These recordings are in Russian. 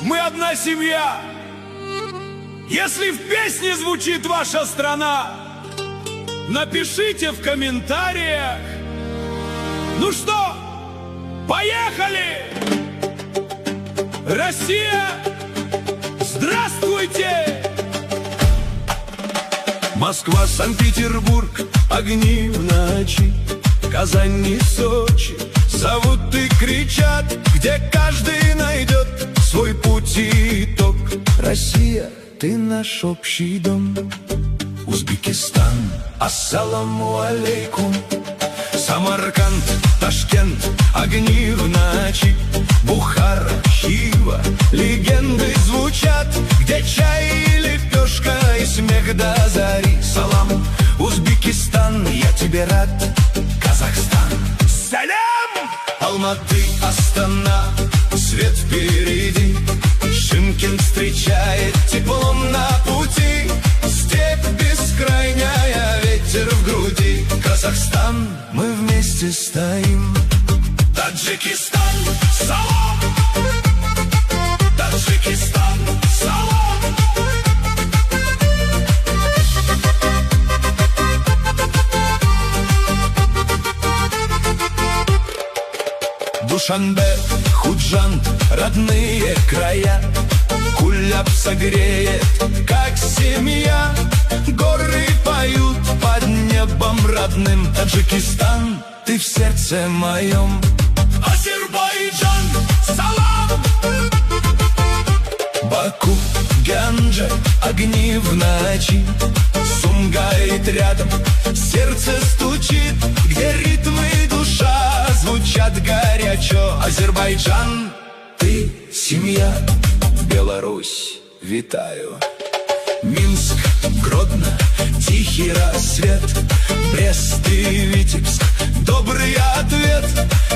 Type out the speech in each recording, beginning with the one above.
мы одна семья. Если в песне звучит ваша страна, напишите в комментариях. Ну что, поехали! Россия, здравствуйте! Москва, Санкт-Петербург, огни в ночи, Казань и Сочи зовут и кричат, где каждый найдет свой путь и итог. Россия, ты наш общий дом. Узбекистан, ассаламу алейкум. Самарканд, Ташкент, огни в ночи. Бухара, Хива, легенды звучат, где чай и лепешка и смех до зари. Салам, Узбекистан, я тебе рад. Казахстан, салям! Алматы, Астана, свет впереди. Шымкент встречает теплом на пути. Степь бескрайняя, ветер в груди. Казахстан, мы вместе стоим. Таджикистан, салам! Таджикистан, салам! Душанбе, Худжанд, родные края. Куляб согреет, как семья. Горы поют под небом родным. Таджикистан, ты в сердце моем. Азербайджан, салам! Баку, Ганджа, огни в ночи. Сумгайт рядом, сердце стучит, где ритмы и душа звучат горячо. Азербайджан, ты семья. Беларусь, витаю. Минск, Гродно, тихий рассвет. Брест и Витебск, добрый ответ,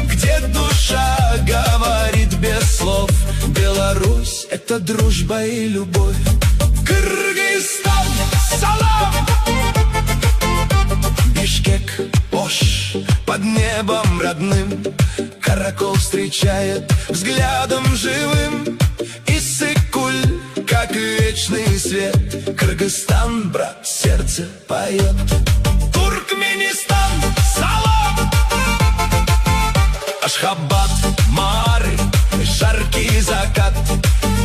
где душа говорит без слов. Беларусь — это дружба и любовь. Кыргызстан, салам! Бишкек, Ош, под небом родным. Каракол встречает взглядом живым. Иссык-Куль, как вечный свет. Кыргызстан, брат, сердце поет. Туркменистан, салам! Ашхабад, Мары, жаркий закат.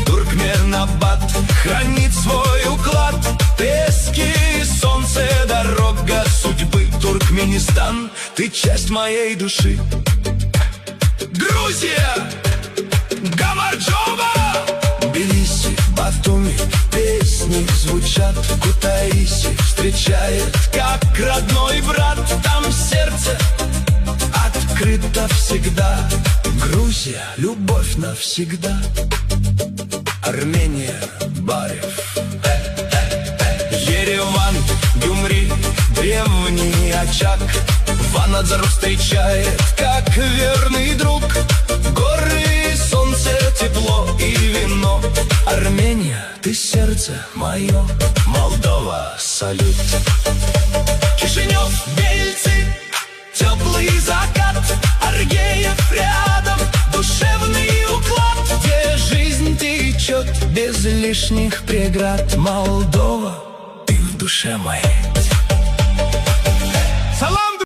Туркменабад хранит свой уклад. Пески, солнце, дорога судьбы. Туркменистан, ты часть моей души. Грузия, Гамарджоба, Тбилиси, Батуми, песни звучат. Кутаиси встречает, как родной брат. Там сердце открыто всегда. Грузия, любовь навсегда. Армения, Барев, Ереван, Гюмри, древний очаг. Ванадзор встречает, как верный друг. Горы, солнце, тепло и вино. Армения, ты сердце мое. Молдова, салют. Кишинев, Бельцы, теплый закат. Аргеев рядом, душевный уклад, где жизнь течет без лишних преград. Молдова, ты в душе моей.